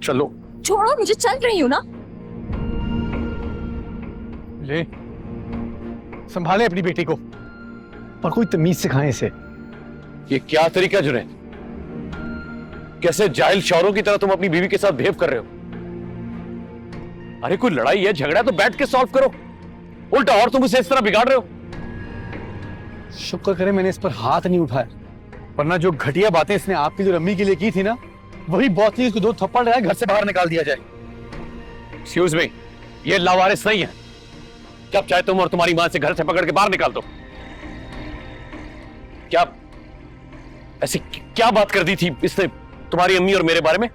चलो। छोड़ो मुझे, चल रही हूँ ना। ले, संभाले अपनी बेटी को और कोई तमीज सिखाए इसे। ये क्या तरीका जुनैद? कैसे जाहिल शौरों की तरह तुम अपनी बीवी के साथ बिहेव कर रहे हो? अरे कोई लड़ाई है, झगड़ा तो बैठ के सॉल्व करो, उल्टा और तुम उसे इस तरह बिगाड़ रहे हो। शुक्र करे मैंने इस पर हाथ नहीं उठाया, वरना जो घटिया बातें इसने आपकी जो रम्मी के लिए की थी ना, वही बहुत ही इसको 2 थप्पड़ लगाए घर से बाहर निकाल दिया जाए। एक्सक्यूज मी, ये लावारिस नहीं है। जब चाहे तुम और तुम्हारी मां से घर से पकड़ के बाहर निकाल दो। क्या ऐसी क्या बात कर दी थी इसने तुम्हारी अम्मी और मेरे बारे में?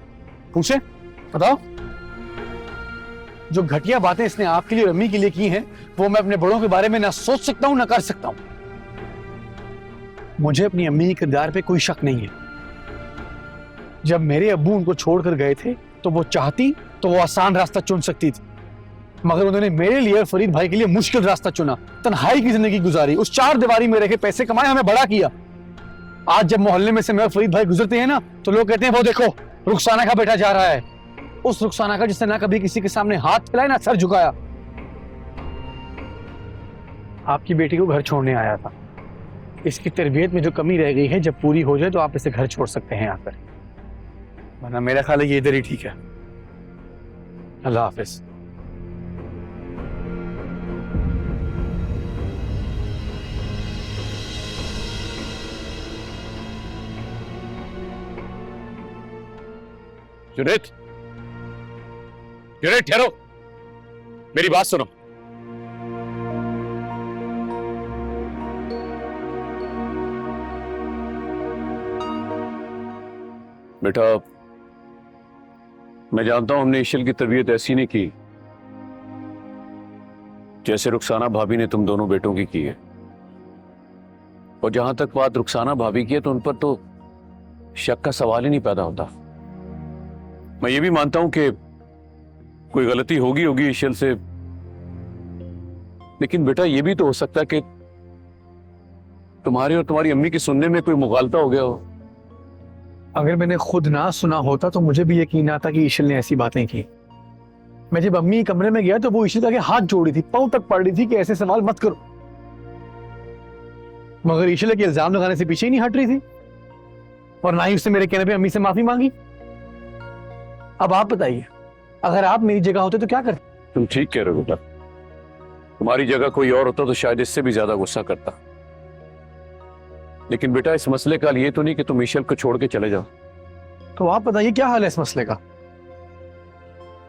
पूछे, बताओ। जो घटिया बातें इसने आपके लिए रम्मी के लिए की हैं, वो मैं अपने बड़ों के बारे में ना सोच सकता हूं ना कर सकता हूं। मुझे अपनी अम्मी के किरदार पे कोई शक नहीं है। जब मेरे अब्बू उनको छोड़कर गए थे तो वो चाहती तो वो आसान रास्ता चुन सकती थी, मगर उन्होंने मेरे लिए और फरीद भाई के लिए मुश्किल रास्ता चुना। तन्हाई की जिंदगी गुजारी, उस 4 दीवारी में रह के पैसे कमाए, हमें बड़ा किया। आज जब मोहल्ले में से मैं और फरीद भाई गुजरते हैं ना, तो लोग कहते हैं वो देखो रुखसाना का बेटा जा रहा है। उस रुखसाना का जिसने ना कभी किसी के सामने हाथ फैलाया ना सर झुकाया। आपकी बेटी को घर छोड़ने आया था। इसकी तरबियत में जो कमी रह गई है, जब पूरी हो जाए तो आप इसे घर छोड़ सकते हैं आकर, वरना मेरा ख्याल है ये इधर ही ठीक है। अल्लाह हाफिज। जुनैद, जुनैद ठहरो, मेरी बात सुनो। बेटा, मैं जानता हूं हमने ईशल की तरबियत ऐसी नहीं की जैसे रुखसाना भाभी ने तुम दोनों बेटों की की है। और जहां तक बात रुखसाना भाभी की है, तो उन पर तो शक का सवाल ही नहीं पैदा होता। मैं ये भी मानता हूं कि कोई गलती होगी ईशल से, लेकिन बेटा ये भी तो हो सकता है कि तुम्हारे और तुम्हारी अम्मी की सुनने में कोई मुगालता हो गया हो। अगर मैंने खुद ना सुना होता तो मुझे भी यकीन आता कि ईशल ने ऐसी बातें की। मैं जब अम्मी कमरे में गया तो वो ईशल के हाथ जोड़ी थी, पांव तक पड़ रही थी कि ऐसे सवाल मत करो, मगर ईशल के इल्जाम लगाने से पीछे ही नहीं हट रही थी, और ना ही उसने मेरे कहने पे अम्मी से माफी मांगी। अब आप बताइए, अगर आप मेरी जगह होते तो क्या करते? तुम ठीक कह रहे हो बेटा, तुम्हारी जगह कोई और होता तो शायद इससे भी ज्यादा गुस्सा करता। लेकिन बेटा, इस मसले का ये तो नहीं कि तुम ईशल को छोड़ के चले जाओ। तो आप बताइए क्या हाल है इस मसले का?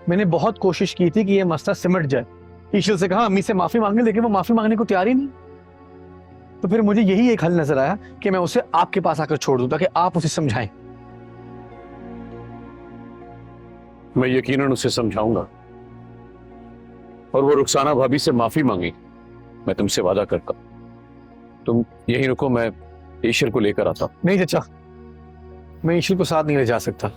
मैंने बहुत कोशिश की थी कि यह मसला सिमट जाए। ईशल से कहा अम्मी से माफी मांगे, लेकिन वो माफी मांगने को तैयार ही नहीं। तो फिर मुझे यही एक हल नजर आया कि मैं उसे आपके पास आकर छोड़ दूं, ताकि आप उसे समझाएं। मैं यकीनन उसे समझाऊंगा, और वो रुखसाना भाभी से माफी मांगी, मैं तुमसे वादा करता। तुम यही रुको, मैं ईशल को लेकर आता। नहीं चचा, मैं ईशल को साथ नहीं ले जा सकता।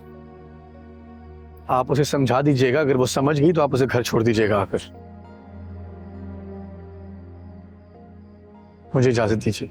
आप उसे समझा दीजिएगा, अगर वो समझ गई तो आप उसे घर छोड़ दीजिएगा आकर। मुझे इजाजत दीजिए।